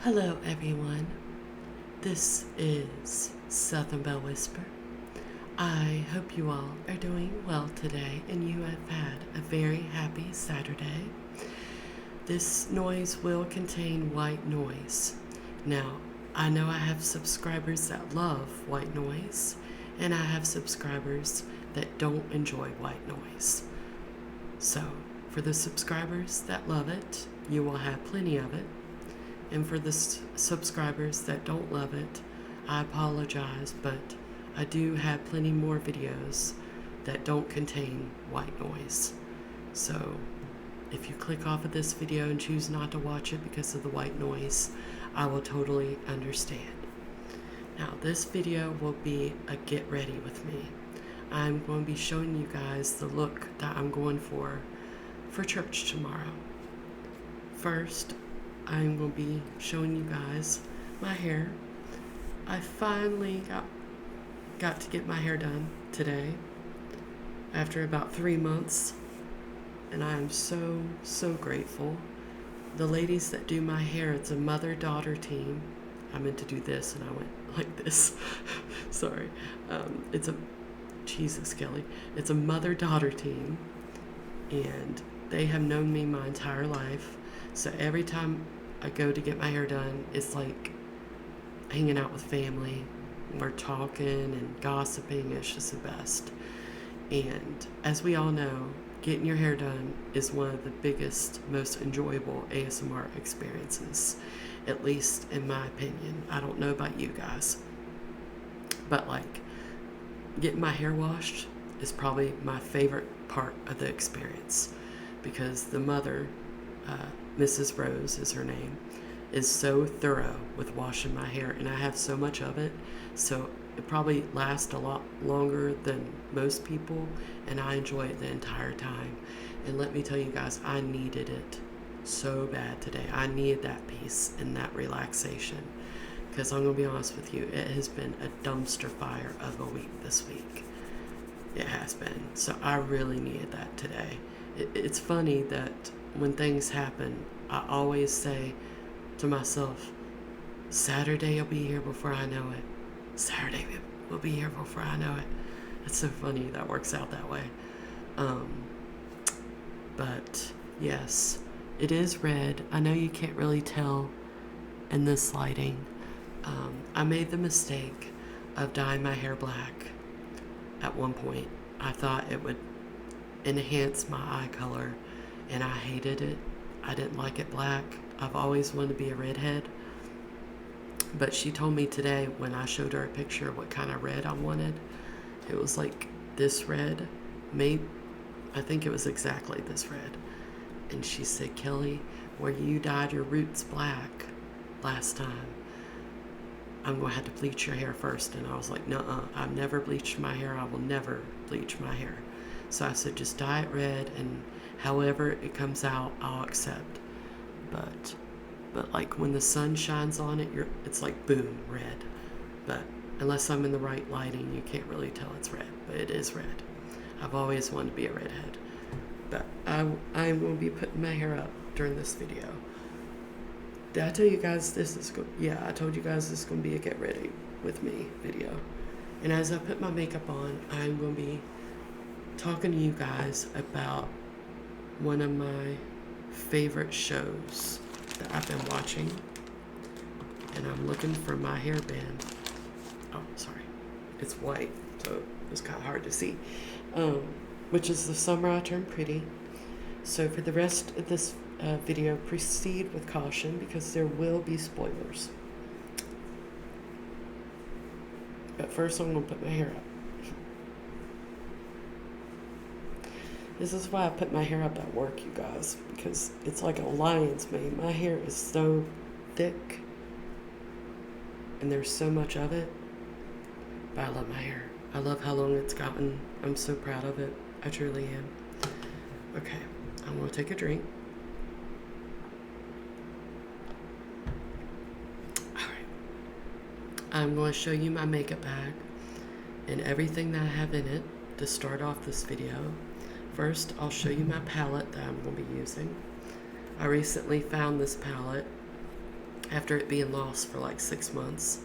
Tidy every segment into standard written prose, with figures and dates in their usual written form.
Hello everyone, this is Southern Belle Whisper. I hope you all are doing well today and you have had a very happy Saturday. This noise will contain white noise. Now, I know I have subscribers that love white noise and I have subscribers that don't enjoy white noise. So, for the subscribers that love it, you will have plenty of it. And for the subscribers that don't love it, I apologize, but I do have plenty more videos that don't contain white noise. So if you click off of this video and choose not to watch it because of the white noise, I will totally understand. Now this video will be a get ready with me. I'm going to be showing you guys the look that I'm going for church tomorrow. First, I'm going to be showing you guys my hair. I finally got to get my hair done today after about 3 months, and I'm so grateful. The ladies that do my hair, it's a mother-daughter team. I meant to do this and I went like this. Sorry. Jesus, Kelly. It's a mother-daughter team, and they have known me my entire life. So every time I go to get my hair done, it's like hanging out with family. We're talking and gossiping. It's just the best. And as we all know, getting your hair done is one of the biggest, most enjoyable ASMR experiences, at least in my opinion. I don't know about you guys, but like getting my hair washed is probably my favorite part of the experience, because the mother, Mrs. Rose is her name, is so thorough with washing my hair, and I have so much of it, so it probably lasts a lot longer than most people, and I enjoy it the entire time. And let me tell you guys, I needed it so bad today. I needed that peace and that relaxation, because I'm going to be honest with you, it has been a dumpster fire of a week this week. It has been. So I really needed that today. It's funny that when things happen, I always say to myself, Saturday will be here before I know it. Saturday will be here before I know it. It's so funny that works out that way. But yes, it is red. I know you can't really tell in this lighting. I made the mistake of dyeing my hair black at one point. I thought it would enhance my eye color, and I hated it. I didn't like it black. I've always wanted to be a redhead. But she told me today, when I showed her a picture of what kind of red I wanted, it was like this red. Maybe, I think it was exactly this red. And she said, Kelly, where you dyed your roots black last time, I'm going to have to bleach your hair first. And I was like, nuh-uh, I've never bleached my hair. I will never bleach my hair. So I said, just dye it red, and however it comes out, I'll accept. But like when the sun shines on it, it's like boom, red. But unless I'm in the right lighting, you can't really tell it's red, but it is red. I've always wanted to be a redhead. But I'm going to be putting my hair up during this video. Did I tell you guys yeah, I told you guys this is going to be a get ready with me video. And as I put my makeup on, I'm going to be talking to you guys about one of my favorite shows that I've been watching. And I'm looking for my hairband. Oh, sorry. It's white, so it's kind of hard to see. Which is The Summer I Turned Pretty. So for the rest of this video, proceed with caution, because there will be spoilers. But first I'm going to put my hair up. This is why I put my hair up at work, you guys, because it's like a lion's mane. My hair is so thick, and there's so much of it, but I love my hair. I love how long it's gotten. I'm so proud of it. I truly am. Okay, I'm going to take a drink. I'm going to show you my makeup bag and everything that I have in it to start off this video. First, I'll show you my palette that I'm going to be using. I recently found this palette after it being lost for like 6 months.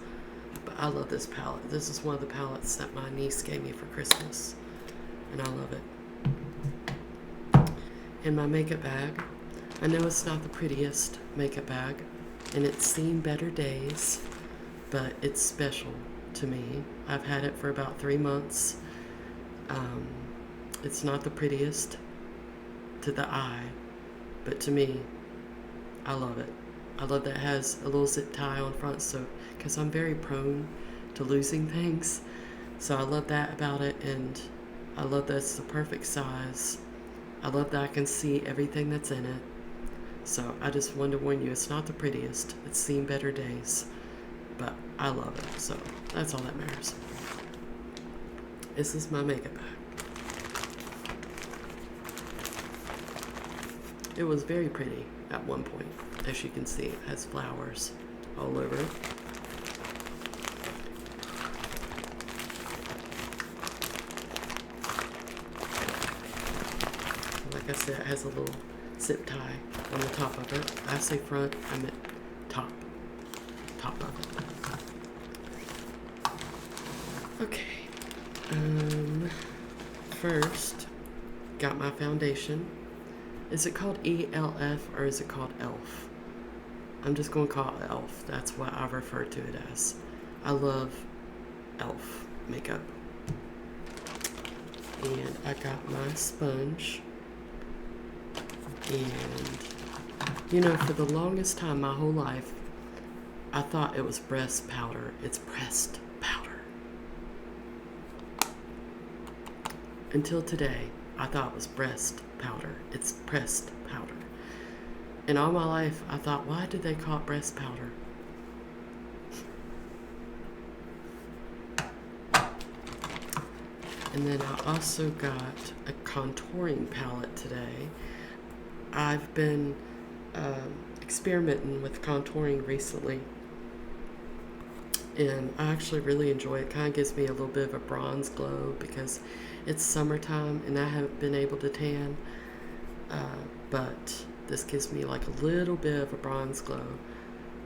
But I love this palette. This is one of the palettes that my niece gave me for Christmas, and I love it. In my makeup bag, I know it's not the prettiest makeup bag, and it's seen better days, but it's special to me. I've had it for about 3 months. It's not the prettiest to the eye, but to me, I love it. I love that it has a little zip tie on front, so because I'm very prone to losing things, so I love that about it, and I love that it's the perfect size. I love that I can see everything that's in it. So I just wanted to warn you, it's not the prettiest. It's seen better days, but I love it. So that's all that matters. This is my makeup bag. It was very pretty at one point. As you can see, it has flowers all over it. Like I said, it has a little zip tie on the top of it. I say front, I meant top. Top of it. Okay. First, got my foundation. Is it called ELF or is it called ELF? I'm just going to call it ELF. That's what I refer to it as. I love ELF makeup. And I got my sponge. And, you know, for the longest time, my whole life, I thought it was breast powder. It's pressed powder. Until today, I thought it was breast powder. It's pressed powder. And all my life, I thought, why did they call it breast powder? And then I also got a contouring palette today. I've been experimenting with contouring recently, and I actually really enjoy it. It kind of gives me a little bit of a bronze glow because it's summertime and I haven't been able to tan, but this gives me like a little bit of a bronze glow.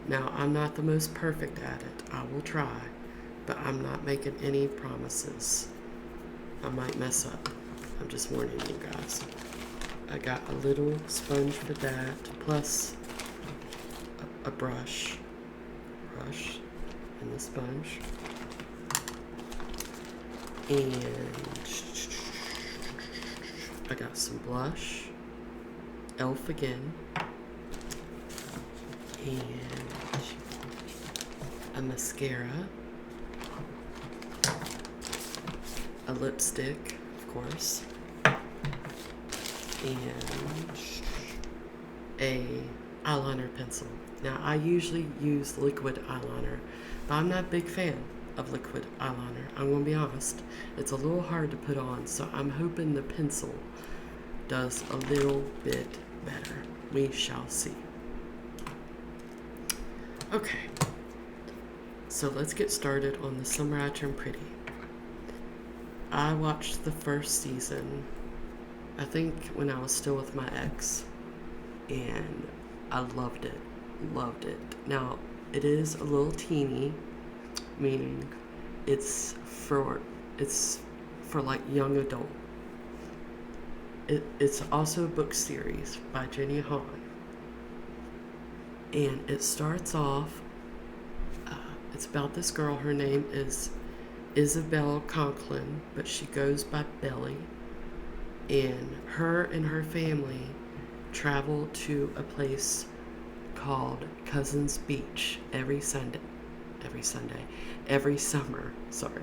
Now, I'm not the most perfect at it. I will try, but I'm not making any promises. I might mess up. I'm just warning you guys. I got a little sponge for that, plus a brush and the sponge. And I got some blush, ELF again, and a mascara, a lipstick, of course, and a eyeliner pencil. Now, I usually use liquid eyeliner, but I'm not a big fan of liquid eyeliner. I'm going to be honest. It's a little hard to put on, so I'm hoping the pencil does a little bit better. We shall see. Okay, so let's get started on The Summer I Turned Pretty. I watched the first season, I think when I was still with my ex, and I loved it. Loved it. Now, it is a little teeny, meaning it's for like young adult. It's also a book series by Jenny Han, and it starts off. It's about this girl. Her name is Isabel Conklin, but she goes by Belly. And her family travel to a place called Cousins Beach every summer, sorry.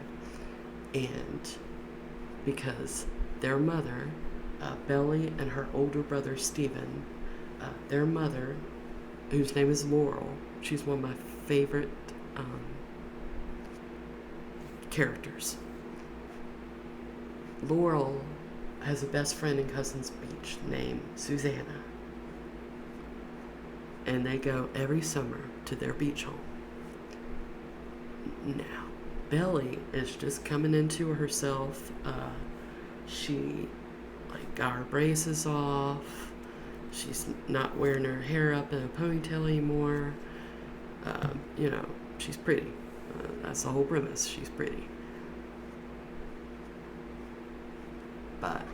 And because their mother, Belly, and her older brother Stephen, their mother, whose name is Laurel, she's one of my favorite characters. Laurel has a best friend in Cousins Beach named Susanna. And they go every summer to their beach home. Now, Belly is just coming into herself. She got her braces off. She's not wearing her hair up in a ponytail anymore. you know, she's pretty. That's the whole premise. She's pretty. But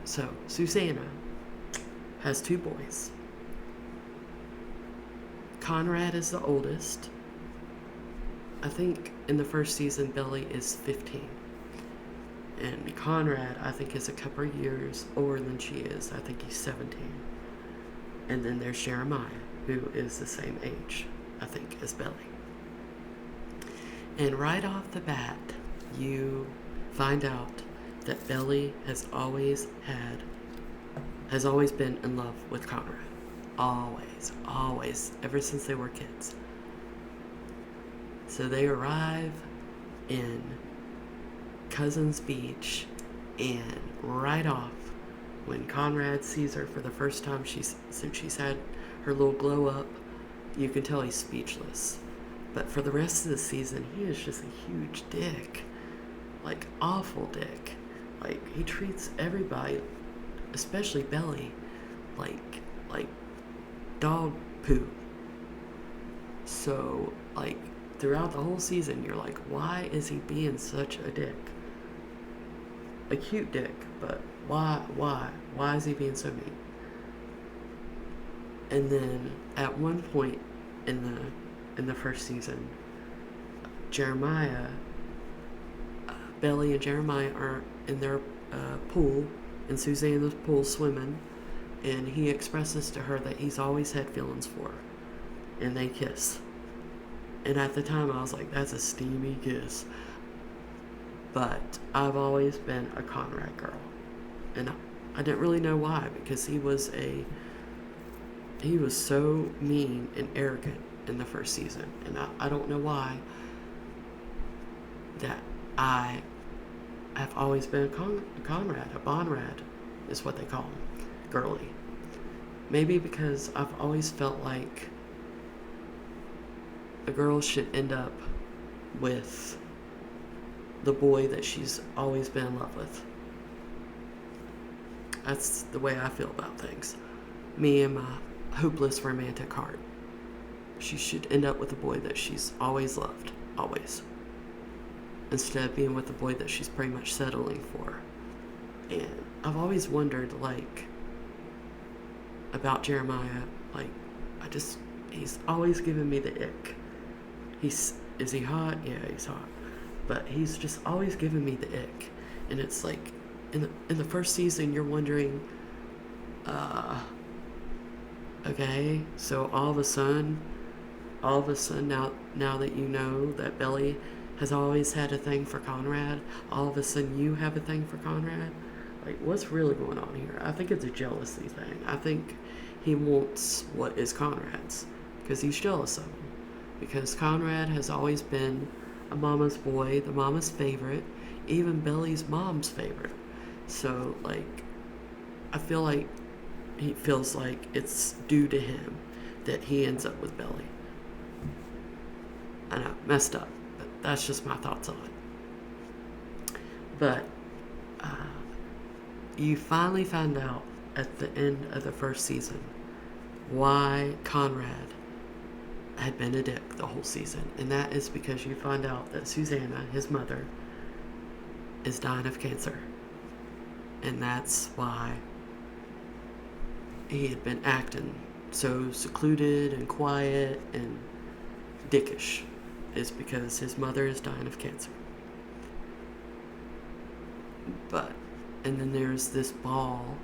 so Susanna has two boys. Conrad is the oldest. I think in the first season, Billy is 15. And Conrad, I think, is a couple of years older than she is. I think he's 17. And then there's Jeremiah, who is the same age, I think, as Billy. And right off the bat, you find out that Billy has always been in love with Conrad. Always, ever since they were kids. So they arrive in Cousins Beach, and right off, when Conrad sees her for the first time since she's had her little glow up, you can tell he's speechless. But for the rest of the season, he is just a huge dick. Like, awful dick. Like, he treats everybody, especially Billy, like dog poo. So, like, throughout the whole season, you're like, why is he being such a dick? A cute dick, but why is he being so mean? And then at one point in the first season, Billy and Jeremiah are in their pool, in Susanna's pool, swimming, and he expresses to her that he's always had feelings for her, and they kiss. And at the time, I was like, that's a steamy kiss. But I've always been a Conrad girl, and I didn't really know why, because he was so mean and arrogant in the first season, and I don't know why that I have always been a Conrad, a Bonrad is what they call him, girly. Maybe because I've always felt like a girl should end up with the boy that she's always been in love with. That's the way I feel about things. Me and my hopeless romantic heart. She should end up with the boy that she's always loved. Always. Instead of being with the boy that she's pretty much settling for. And I've always wondered, like, about Jeremiah. Like, he's always given me the ick. Is he hot? Yeah, he's hot. But he's just always given me the ick. And it's like, in the first season, you're wondering, okay, so all of a sudden, now that you know that Billy has always had a thing for Conrad, all of a sudden you have a thing for Conrad? Like, what's really going on here? I think it's a jealousy thing. I think he wants what is Conrad's, because he's jealous of him. Because Conrad has always been a mama's boy, the mama's favorite, even Billy's mom's favorite. So, like, I feel like he feels like it's due to him that he ends up with Billy. I know, messed up, but that's just my thoughts on it. But you finally found out at the end of the first season why Conrad had been a dick the whole season, and that is because you find out that Susanna, his mother, is dying of cancer, and that's why he had been acting so secluded and quiet and dickish, is because his mother is dying of cancer. And then there's this ball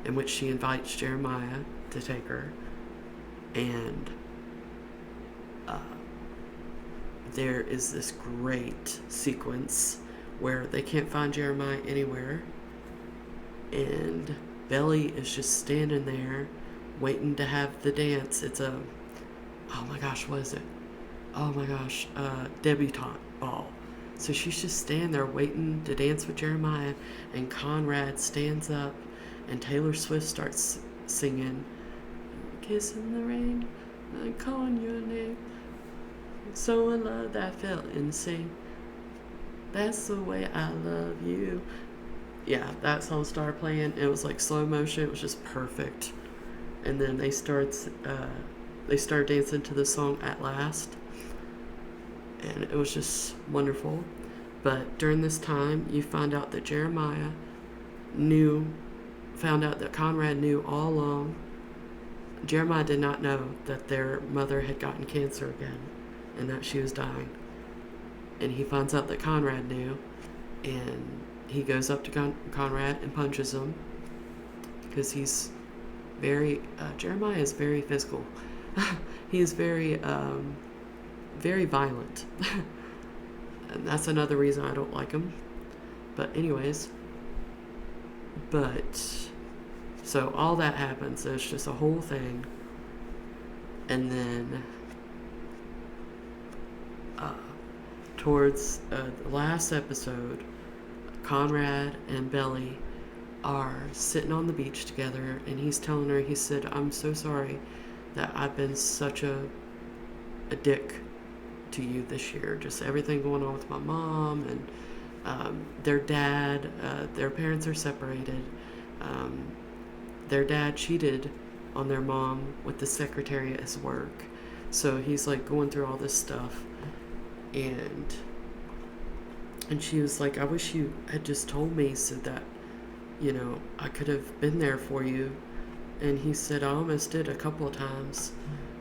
in which she invites Jeremiah to take her, and there is this great sequence where they can't find Jeremiah anywhere, and Billy is just standing there waiting to have the dance. It's oh my gosh, what is it? Oh my gosh, debutante ball. So she's just standing there waiting to dance with Jeremiah, and Conrad stands up, and Taylor Swift starts singing, "Kissing the rain, I'm calling your name, so in love that I felt insane. That's the way I love you." Yeah, that song started playing. It was like slow motion. It was just perfect. And then they start they started dancing to the song At Last, and it was just wonderful. But during this time, you find out that Jeremiah found out that Conrad knew all along. Jeremiah did not know that their mother had gotten cancer again and that she was dying. And he finds out that Conrad knew, and he goes up to Conrad and punches him because he's Jeremiah is very physical. He is very violent. And that's another reason I don't like him. But anyways, so all that happens. There's just a whole thing. And then towards the last episode, Conrad and Belly are sitting on the beach together, and he's telling her, he said, I'm so sorry that I've been such a dick to you this year. Just everything going on with my mom and their dad. Their parents are separated. Their dad cheated on their mom with the secretary at his work. So he's like going through all this stuff. And she was like, I wish you had just told me so that, I could have been there for you. And he said, I almost did a couple of times.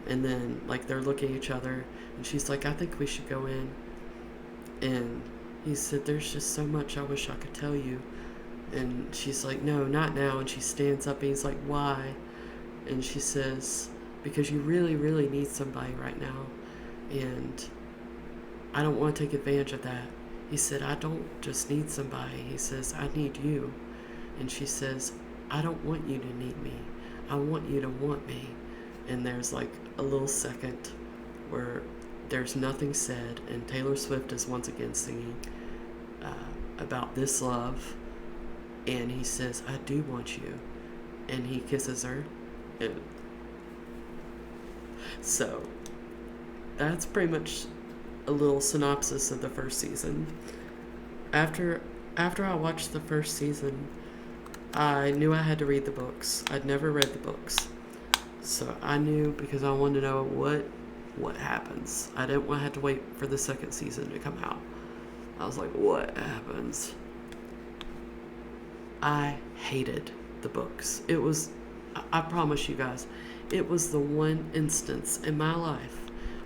And then, like, they're looking at each other. And she's like, I think we should go in. And he said, there's just so much I wish I could tell you. And she's like, no, not now. And she stands up and he's like, why? And she says, because you really, really need somebody right now. And I don't want to take advantage of that. He said, I don't just need somebody. He says, I need you. And she says, I don't want you to need me. I want you to want me. And there's like a little second where there's nothing said, and Taylor Swift is once again singing about this love. And he says, I do want you. And he kisses her. And so that's pretty much a little synopsis of the first season. After I watched the first season, I knew I had to read the books. I'd never read the books. So I knew, because I wanted to know what happens. I didn't want to have to wait for the second season to come out. I was like, what happens? I hated the books. It was, I promise you guys, it was the one instance in my life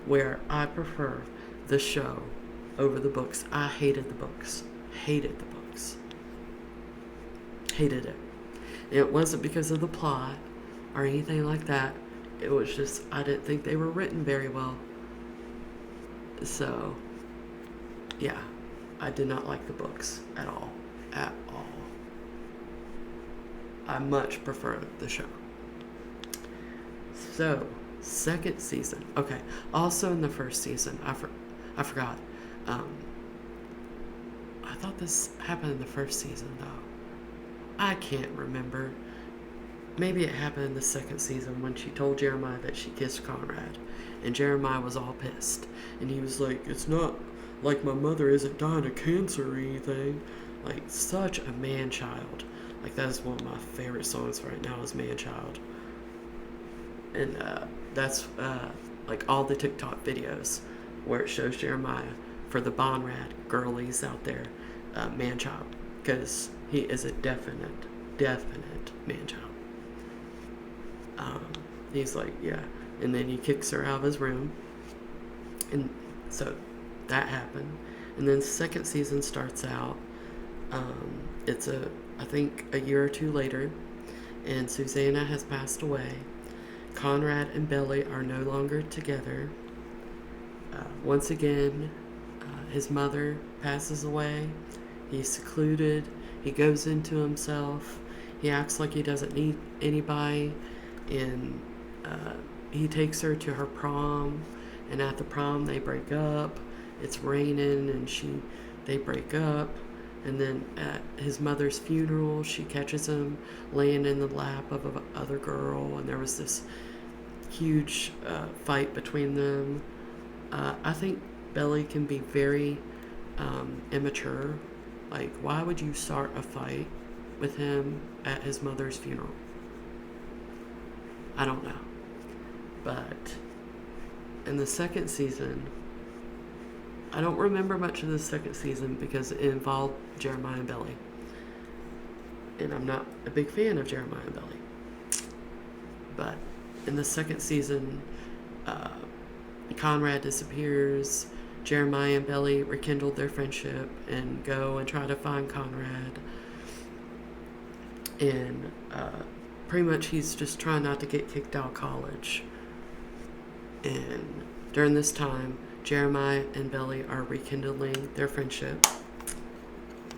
where I prefer the show over the books. I hated the books. Hated the books. Hated it. It wasn't because of the plot or anything like that. It was just, I didn't think they were written very well. So, yeah, I did not like the books at all. At all. I much prefer the show. So, second season. Okay, also in the first season, I forgot. I thought this happened in the first season, though. I can't remember. Maybe it happened in the second season when she told Jeremiah that she kissed Conrad. And Jeremiah was all pissed. And he was like, it's not like my mother isn't dying of cancer or anything. Like, such a man-child. Like, that is one of my favorite songs right now is Man-Child. And that's like all the TikTok videos where it shows Jeremiah for the Bonrad girlies out there, man-child. Because he is a definite man-child. He's like, yeah. And then he kicks her out of his room. And so that happened. And then second season starts out. It's I think a year or two later. And Susanna has passed away. Conrad and Belly are no longer together. Once again, his mother passes away. He's secluded. He goes into himself. He acts like he doesn't need anybody. And he takes her to her prom. And at the prom, they break up. It's raining, and they break up. And then at his mother's funeral, she catches him laying in the lap of another girl. And there was this huge fight between them. I think Belly can be very immature. Like, why would you start a fight with him at his mother's funeral? I don't know. But in the second season, I don't remember much of the second season because it involved Jeremiah and Belly. And I'm not a big fan of Jeremiah and Belly. But in the second season, Conrad disappears. Jeremiah and Belly rekindle their friendship and go and try to find Conrad. And pretty much he's just trying not to get kicked out of college. And during this time, Jeremiah and Belly are rekindling their friendship.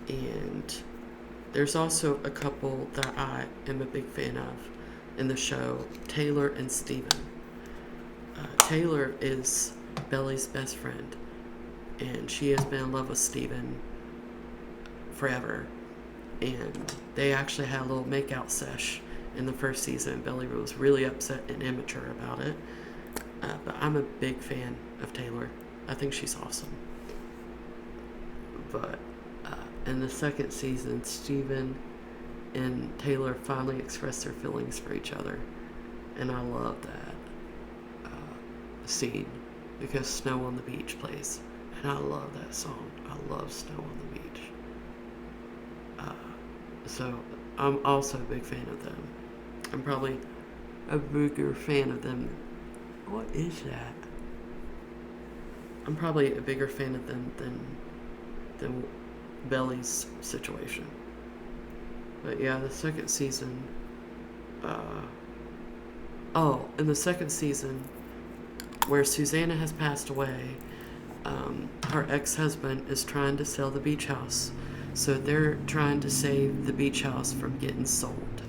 And there's also a couple that I am a big fan of in the show, Taylor and Steven. Taylor is Belly's best friend, and she has been in love with Steven forever. And they actually had a little makeout sesh in the first season. Belly was really upset and immature about it. But I'm a big fan of Taylor. I think she's awesome. But in the second season, Steven and Taylor finally expressed their feelings for each other. And I love that scene because Snow on the Beach plays. And I love that song. I love Snow on the Beach. So I'm also a big fan of them. I'm probably a bigger fan of them. What is that? I'm probably a bigger fan of them than Belly's situation. But yeah, the second season. In the second season, where Susanna has passed away, her ex-husband is trying to sell the beach house. So they're trying to save the beach house from getting sold.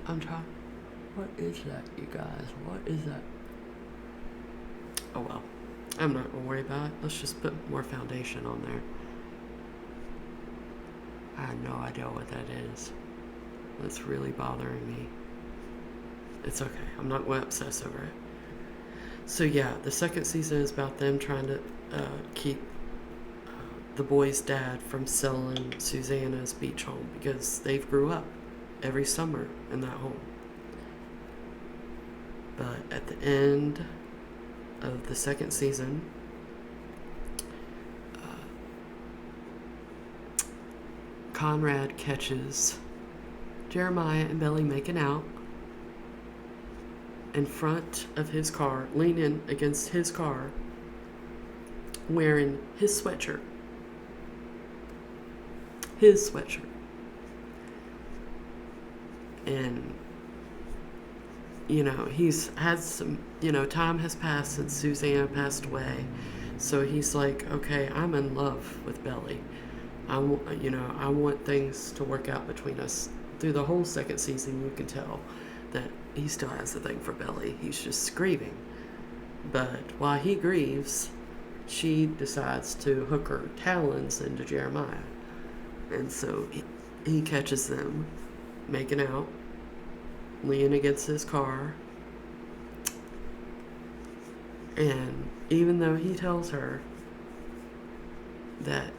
I'm trying. What is that, you guys? What is that? Oh well. I'm not gonna worry about it. Let's just put more foundation on there. I have no idea what that is. That's really bothering me. It's okay. I'm not going to obsess over it. So yeah, the second season is about them trying to keep the boy's dad from selling Susanna's beach home because they've grew up every summer in that home. But at the end of the second season, Conrad catches Jeremiah and Belly making out in front of his car, leaning against his car, wearing his sweatshirt. His sweatshirt. And, he's had some, time has passed since Susanna passed away. So he's like, okay, I'm in love with Belly. I want things to work out between us. Through the whole second season, you can tell that he still has a thing for Belly. He's just grieving. But while he grieves, she decides to hook her talons into Jeremiah. And so he catches them making out, leaning against his car. And even though he tells her that,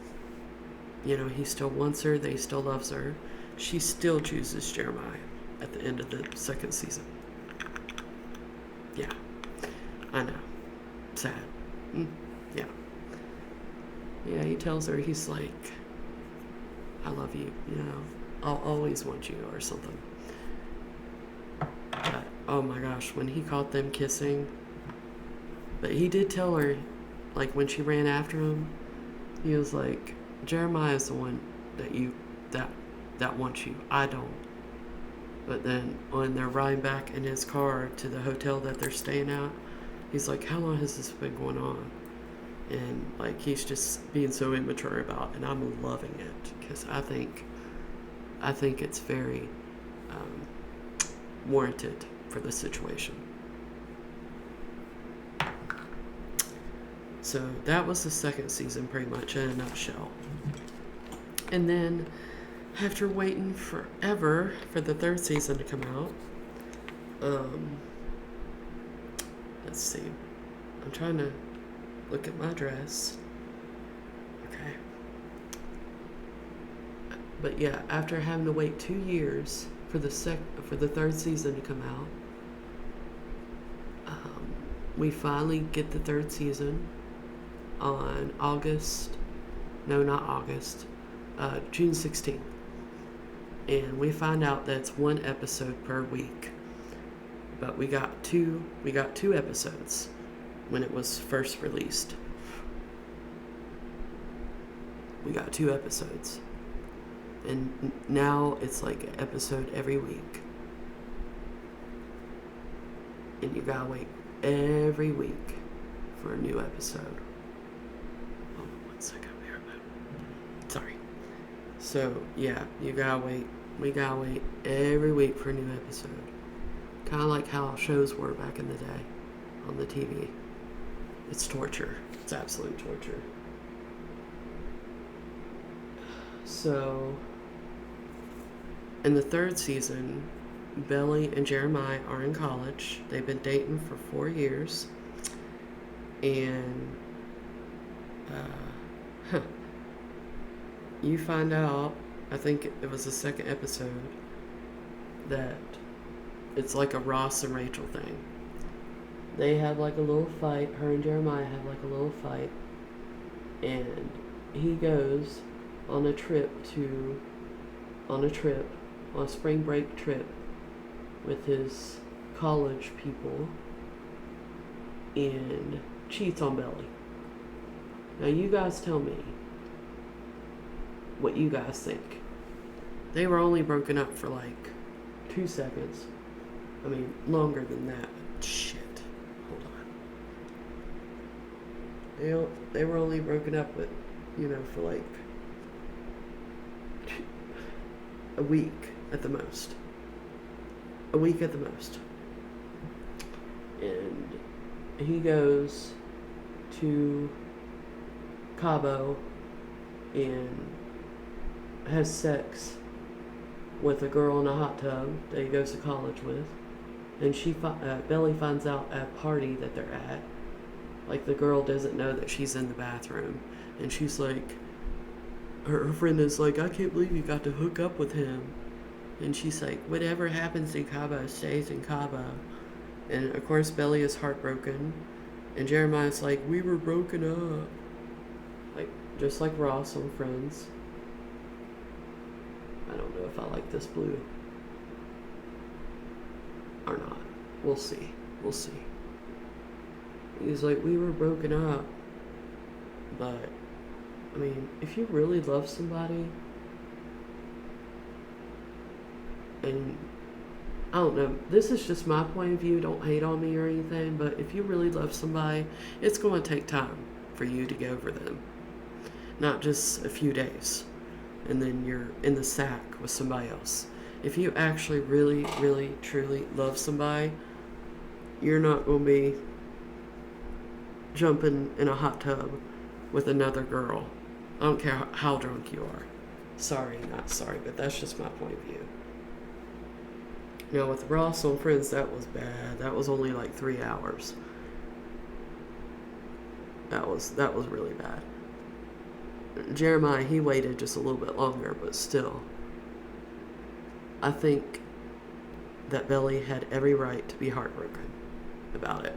he still wants her, that he still loves her, she still chooses Jeremiah at the end of the second season. Yeah, I know. Sad. Yeah. Yeah, he tells her, he's like, I love you, I'll always want you, or something. But, oh my gosh, when he caught them kissing, but he did tell her, like, when she ran after him, he was like, Jeremiah's the one that wants you. I don't. But then when they're riding back in his car to the hotel that they're staying at, he's like, how long has this been going on? And like, he's just being so immature about it, and I'm loving it because I think it's very warranted for the situation. So that was the second season pretty much in a nutshell. And then after waiting forever for the third season to come out, let's see. I'm trying to look at my dress. Okay. But yeah, after having to wait 2 years for the third season to come out, we finally get the third season on June 16th. And we find out that it's one episode per week. But we got two episodes when it was first released. We got 2 episodes. And now it's like an episode every week. And you gotta wait every week for a new episode. Oh, 1 second, I'll be right back. Sorry. So, yeah, you gotta wait. We gotta wait every week for a new episode. Kind of like how shows were back in the day on the TV. It's torture. It's absolute torture. So, in the third season, Belly and Jeremiah are in college. They've been dating for 4 years. And you find out, I think it was the second episode, that it's like a Ross and Rachel thing. They have like a little fight. Her and Jeremiah have like a little fight. And he goes on a spring break trip with his college people and cheats on Belly. Now you guys tell me what you guys think. They were only broken up for like 2 seconds. I mean, longer than that. Shit. Hold on. They were only broken up with, for like a week at the most. A week at the most. And he goes to Cabo and has sex with a girl in a hot tub that he goes to college with. And Belly finds out at a party that they're at. Like, the girl doesn't know that she's in the bathroom. And she's like, her friend is like, I can't believe you got to hook up with him. And she's like, whatever happens in Cabo stays in Cabo. And of course Belly is heartbroken. And Jeremiah's like, we were broken up. Like, just like Ross on Friends. I don't know if I like this blue or not. We'll see. He's like, we were broken up. But, I mean, if you really love somebody, and I don't know, this is just my point of view, don't hate on me or anything, but if you really love somebody, it's going to take time for you to get over them. Not just a few days, and then you're in the sack with somebody else. If you actually really, really, truly love somebody, you're not going to be jumping in a hot tub with another girl. I don't care how drunk you are. Sorry, not sorry, but that's just my point of view. Now, with Ross on Friends, that was bad. That was only like 3 hours. That was really bad. Jeremiah, he waited just a little bit longer, but still. I think that Belly had every right to be heartbroken about it.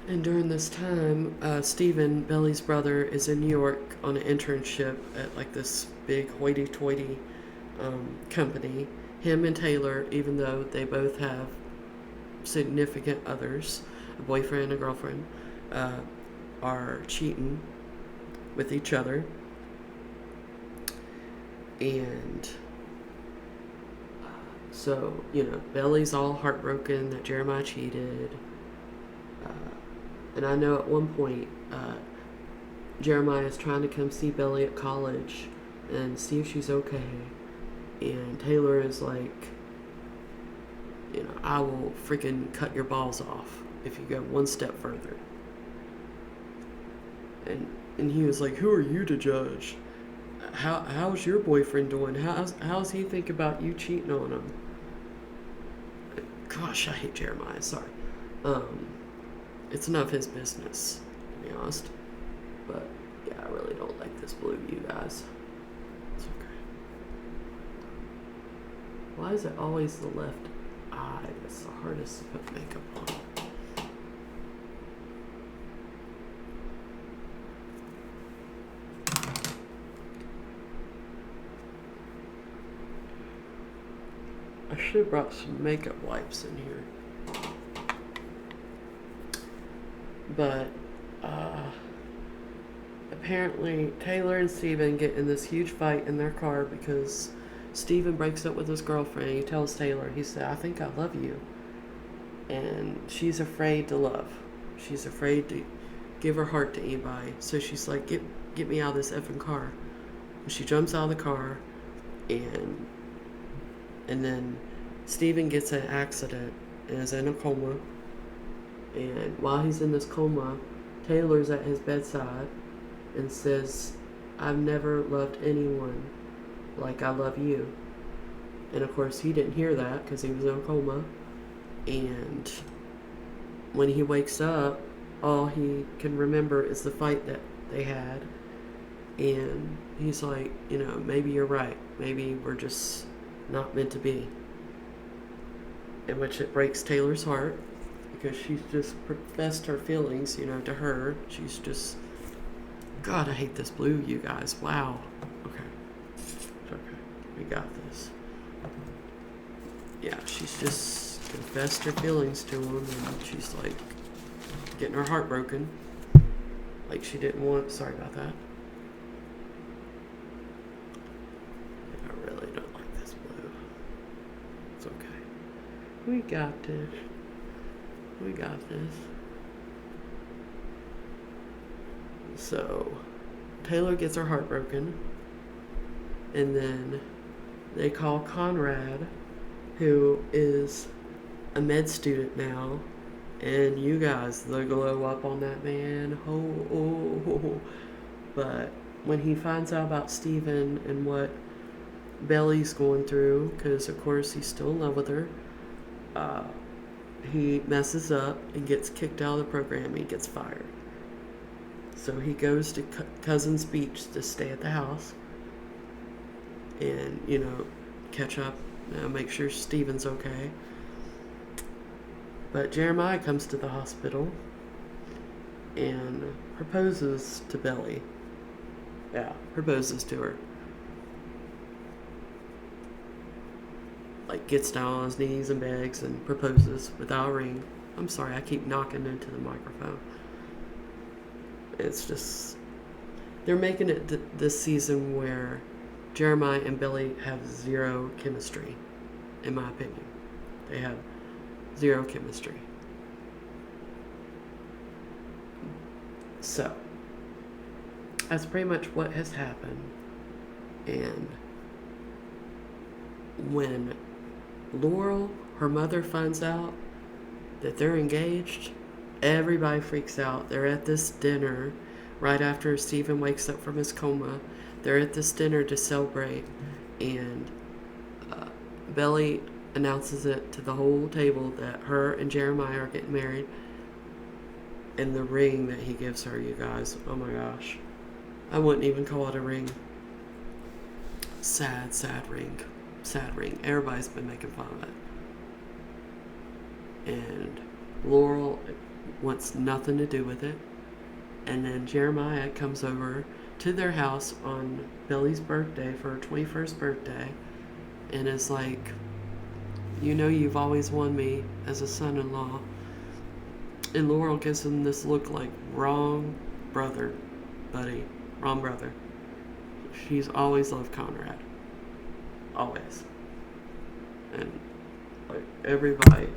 And during this time, Stephen, Belly's brother, is in New York on an internship at like this big hoity-toity company. Him and Taylor, even though they both have significant others, a boyfriend and a girlfriend, are cheating with each other. And so, Belly's all heartbroken that Jeremiah cheated. And I know at one point, Jeremiah is trying to come see Belly at college and see if she's okay. And Taylor is like, I will freaking cut your balls off if you go one step further. And he was like, who are you to judge? How's your boyfriend doing? How's he think about you cheating on him? Gosh, I hate Jeremiah, sorry. It's none of his business, to be honest. But, yeah, I really don't like this blue, you guys. It's okay. Why is it always the left eye. It's the hardest to put makeup on. I should have brought some makeup wipes in here. But, apparently Taylor and Steven get in this huge fight in their car because Steven breaks up with his girlfriend. He tells Taylor, he said, I think I love you. And she's afraid to love. She's afraid to give her heart to anybody. So she's like, get me out of this effing car. And she jumps out of the car, and then Steven gets an accident and is in a coma. And while he's in this coma, Taylor's at his bedside and says, I've never loved anyone like I love you. And of course he didn't hear that because he was in a coma. And when he wakes up, all he can remember is the fight that they had. And he's like, maybe you're right. Maybe we're just not meant to be. In which it breaks Taylor's heart because she's just professed her feelings, to her. She's just, God, I hate this blue, you guys. Wow. Okay. It's okay. We got this. Yeah, she's just confessed her feelings to him, and she's like getting her heart broken. Like she didn't want, sorry about that. I really don't like this blue. It's okay. We got this. We got this. So, Taylor gets her heart broken. And then they call Conrad, who is a med student now. And you guys, the glow up on that man. Oh. But when he finds out about Steven and what Belly's going through, because of course he's still in love with her, he messes up and gets kicked out of the program. He gets fired. So he goes to Cousin's Beach to stay at the house and, catch up, make sure Steven's okay. But Jeremiah comes to the hospital and proposes to Belly. Yeah, proposes to her. Like, gets down on his knees and begs and proposes without a ring. I'm sorry, I keep knocking into the microphone. It's just, they're making it this season where Jeremiah and Billy have zero chemistry, in my opinion. They have zero chemistry. So, that's pretty much what has happened. And when Laurel, her mother, finds out that they're engaged, everybody freaks out. They're at this dinner right after Steven wakes up from his coma. They're at this dinner to celebrate, and Belly announces it to the whole table that her and Jeremiah are getting married. And the ring that he gives her, you guys, oh my gosh, I wouldn't even call it a ring. Sad ring. Sad ring. Everybody's been making fun of it. And Laurel wants nothing to do with it. And then Jeremiah comes over to their house on Belly's birthday for her 21st birthday and is like, you've always won me as a son-in-law. And Laurel gives him this look like, wrong brother, buddy. Wrong brother. She's always loved Conrad. Always. And like everybody,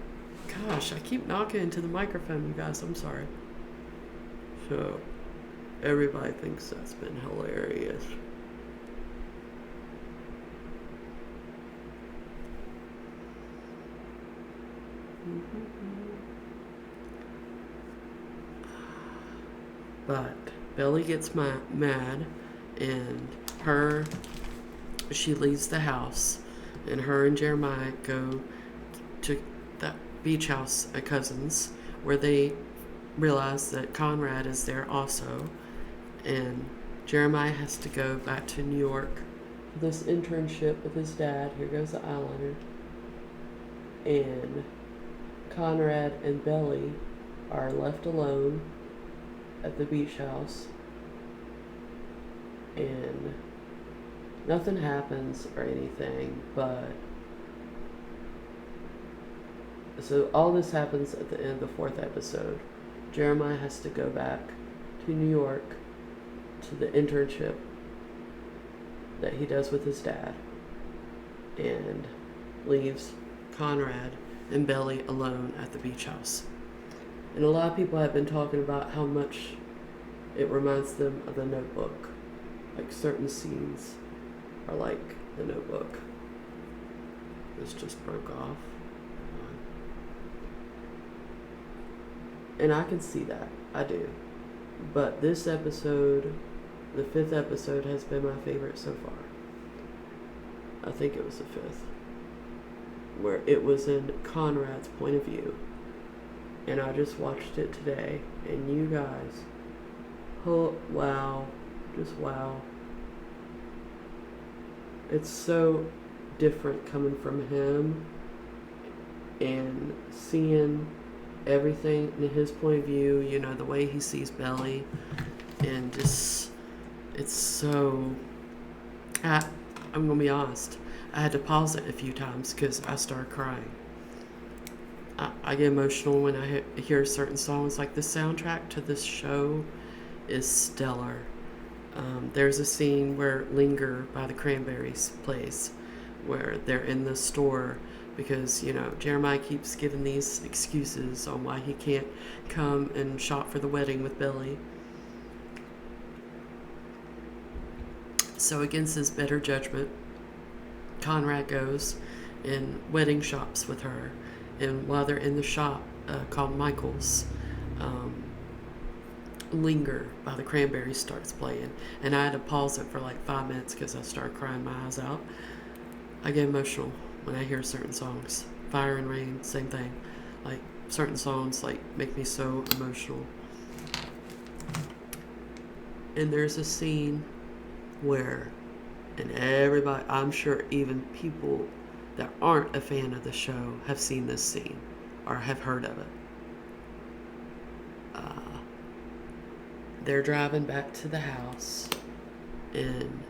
gosh, I keep knocking into the microphone, you guys, I'm sorry. So everybody thinks that's been hilarious. But Belly gets mad, and she leaves the house, and her and Jeremiah go to that beach house at Cousins, where they realize that Conrad is there also, and Jeremiah has to go back to New York for this internship with his dad. Here goes the eyeliner. and Conrad and Belly are left alone at the beach house, and nothing happens or anything, but so all this happens at the end of the fourth episode. Jeremiah has to go back to New York to the internship that he does with his dad, and leaves Conrad and Belly alone at the beach house. And a lot of people have been talking about how much it reminds them of The Notebook. Like certain scenes are like The Notebook. This just broke off. And I can see that. I do. But this episode, the fifth episode, has been my favorite so far. I think it was the fifth. Where it was in Conrad's point of view. And I just watched it today. And you guys, oh, wow. Just wow. It's so different coming from him and seeing everything in his point of view, you know, the way he sees Belly, and just, it's so, I'm gonna be honest, I had to pause it a few times because I started crying. I get emotional when I hear certain songs. Like the soundtrack to this show is stellar. There's a scene where Linger by the Cranberries plays, where they're in the store because, you know, Jeremiah keeps giving these excuses on why he can't come and shop for the wedding with Billy. So against his better judgment, Conrad goes and wedding shops with her. And while they're in the shop called Michael's, Linger by the Cranberries starts playing. And I had to pause it for like 5 minutes because I started crying my eyes out. I get emotional when I hear certain songs. Fire and Rain, same thing. Like certain songs like make me so emotional. And there's a scene where, and everybody, I'm sure even people that aren't a fan of the show have seen this scene or have heard of it. They're driving back to the house, and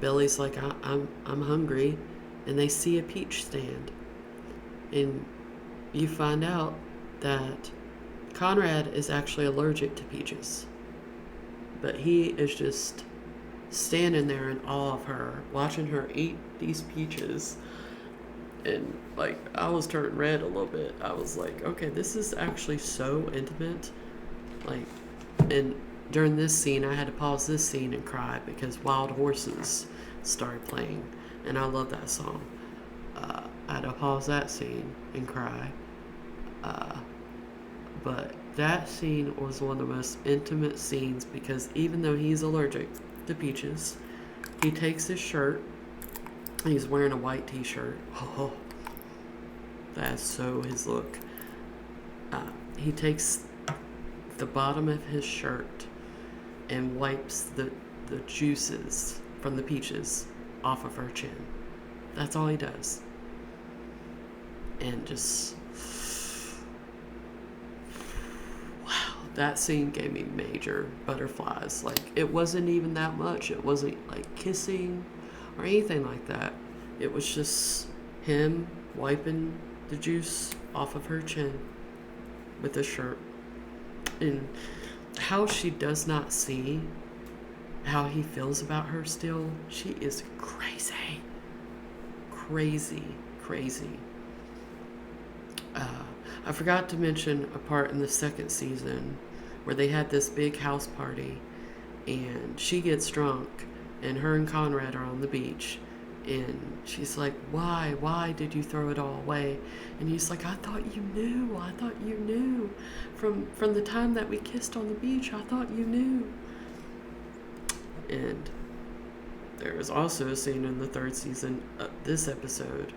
Billy's like, I'm hungry, and they see a peach stand, and you find out that Conrad is actually allergic to peaches, but he is just standing there in awe of her, watching her eat these peaches. And like, I was turning red a little bit. I was like, okay, this is actually so intimate. Like, and during this scene, I had to pause this scene and cry because Wild Horses started playing, and I love that song. I had to pause that scene and cry. But that scene was one of the most intimate scenes because even though he's allergic to peaches, he takes his shirt. He's wearing a white t-shirt. Oh, that's so his look. He takes the bottom of his shirt and wipes the juices from the peaches off of her chin. That's all he does. And just, wow, that scene gave me major butterflies. Like, it wasn't even that much. It wasn't like kissing or anything like that. It was just him wiping the juice off of her chin with his shirt. And how she does not see how he feels about her still. She is crazy. Crazy. I forgot to mention a part in the second season where they had this big house party, and she gets drunk, and her and Conrad are on the beach, and she's like, why did you throw it all away? And he's like, I thought you knew from the time that we kissed on the beach. I thought you knew. And there was also a scene in the third season of this episode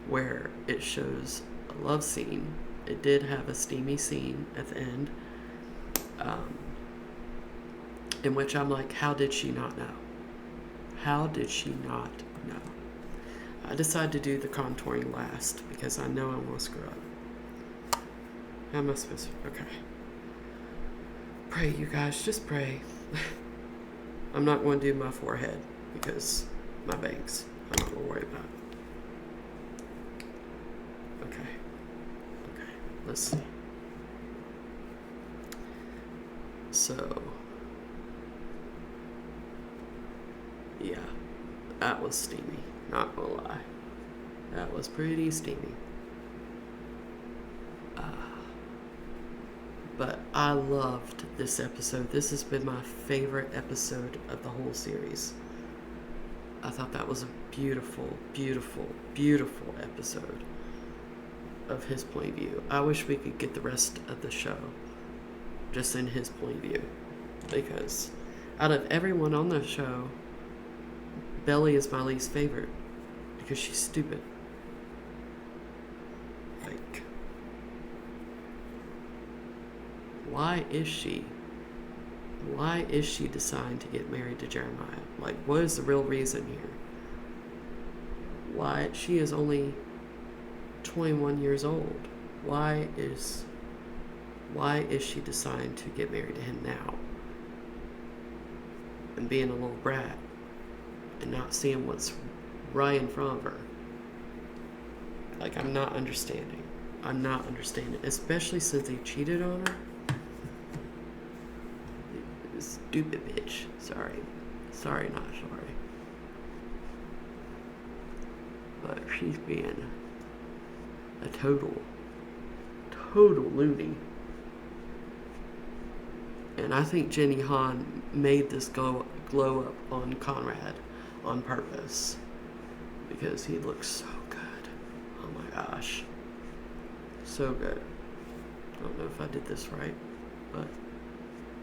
where it shows a love scene. It did have a steamy scene at the end, in which I'm like, how did she not know? How did she not know? I decided to do the contouring last because I know I'm going to screw up. How am I supposed to? Okay. Pray, you guys. Just pray. I'm not going to do my forehead because my bangs. I'm not going to worry about it. Okay. Okay. Let's see. So, yeah, that was steamy. Not gonna lie. That was pretty steamy. But I loved this episode. This has been my favorite episode of the whole series. I thought that was a beautiful, beautiful, beautiful episode of his point of view. I wish we could get the rest of the show just in his point of view. Because out of everyone on the show, Belly is my least favorite. Because she's stupid. Like, why is she deciding to get married to Jeremiah? Like, what is the real reason here? Why? She is only 21 years old. Why is she deciding to get married to him now? And being a little brat and not seeing what's right in front of her. Like, I'm not understanding. Especially since he cheated on her. Stupid bitch. Sorry, not sorry. But she's being a total loony. And I think Jenny Han made this glow up on Conrad on purpose. Because he looks so good. Oh my gosh. So good. I don't know if I did this right, but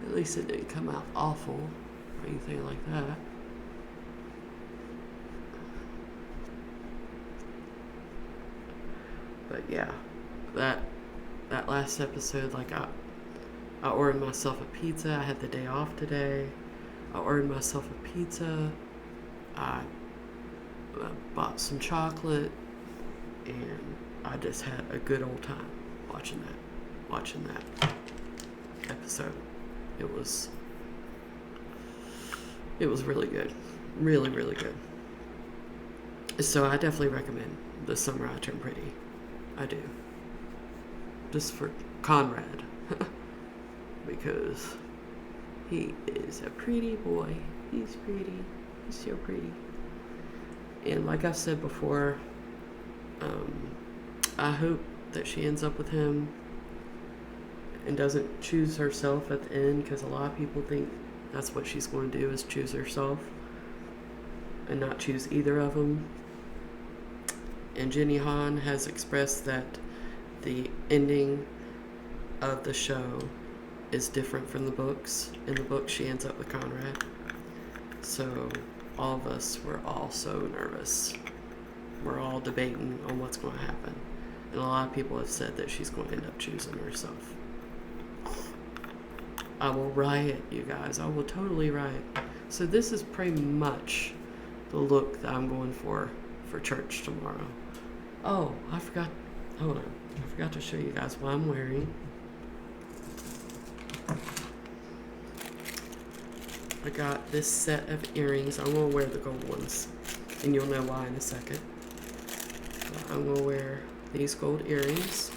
at least it didn't come out awful or anything like that. But yeah, that last episode, like I ordered myself a pizza. I had the day off today. I ordered myself a pizza. I bought some chocolate, and I just had a good old time watching that episode. It was really good. Really, really good. So I definitely recommend The Summer I Turned Pretty. I do. Just for Conrad. Because he is a pretty boy. He's pretty. He's so pretty. And like I've said before, I hope that she ends up with him and doesn't choose herself at the end, because a lot of people think that's what she's going to do, is choose herself and not choose either of them. And Jenny Han has expressed that the ending of the show is different from the books. In the book, she ends up with Conrad. So all of us were all so nervous. We're all debating on what's going to happen. And a lot of people have said that she's going to end up choosing herself. I will riot, you guys. I will totally riot. So this is pretty much the look that I'm going for church tomorrow. Oh, I forgot. Hold on. I forgot to show you guys what I'm wearing. I got this set of earrings. I'm going to wear the gold ones. And you'll know why in a second. But I'm going to wear these gold earrings.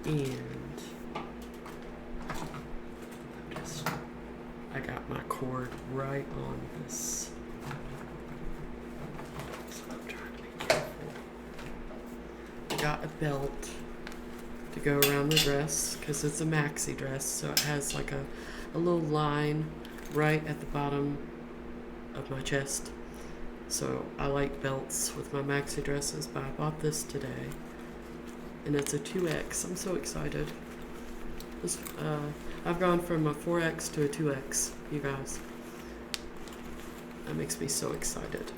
And I got my cord right on this. So I'm trying to be careful. I got a belt to go around the dress because it's a maxi dress, so it has like a little line right at the bottom of my chest. So I like belts with my maxi dresses, but I bought this today. And it's a 2X. I'm so excited. I've gone from a 4X to a 2X, you guys. That makes me so excited.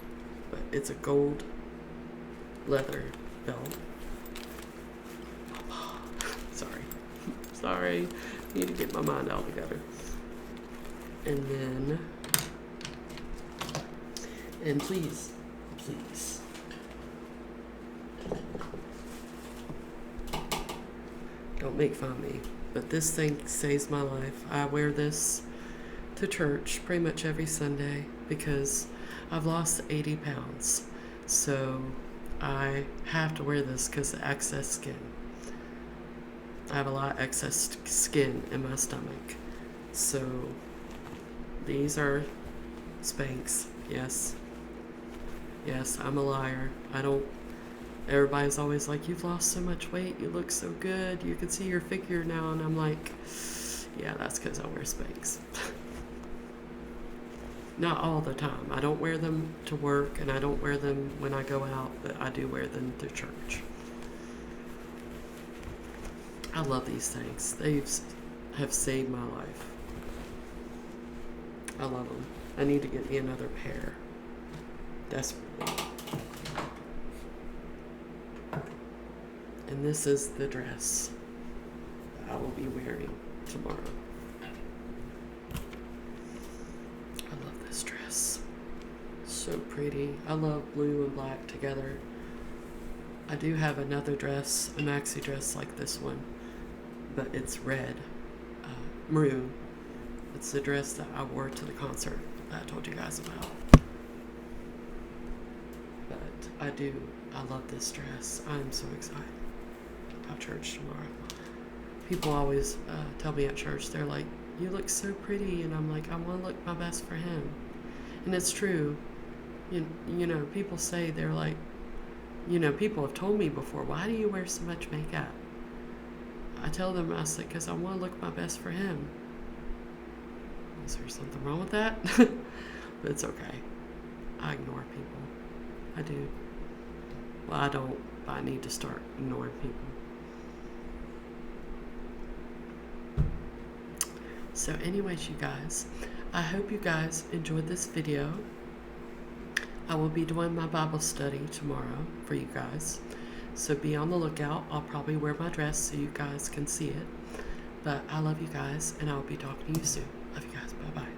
But it's a gold leather belt. Sorry. Sorry. I need to get my mind all together. And then, and please, don't make fun of me, but this thing saves my life. I wear this to church pretty much every Sunday because I've lost 80 pounds. So I have to wear this because of excess skin. I have a lot of excess skin in my stomach. So these are Spanx. Yes. Yes, I'm a liar. Everybody's always like, you've lost so much weight, you look so good, you can see your figure now, and I'm like, yeah, that's because I wear Spanx. Not all the time. I don't wear them to work, and I don't wear them when I go out, but I do wear them to church. I love these things. They have saved my life. I love them. I need to get me another pair. Desperately. And this is the dress I will be wearing tomorrow. I love this dress. So pretty. I love blue and black together. I do have another dress, a maxi dress like this one, but it's red, maroon. It's the dress that I wore to the concert that I told you guys about. But I love this dress. I'm so excited about church tomorrow. People always tell me at church, they're like, you look so pretty, and I'm like, I want to look my best for him. And it's true. You know, people say, they're like, you know, people have told me before, why do you wear so much makeup? I tell them, I say, because I want to look my best for him. Is there something wrong with that? But it's okay. I ignore people. I do. Well, I don't, but I need to start ignoring people. So anyways, you guys, I hope you guys enjoyed this video. I will be doing my Bible study tomorrow for you guys. So be on the lookout. I'll probably wear my dress so you guys can see it. But I love you guys, and I'll be talking to you soon. Love you guys. Bye-bye.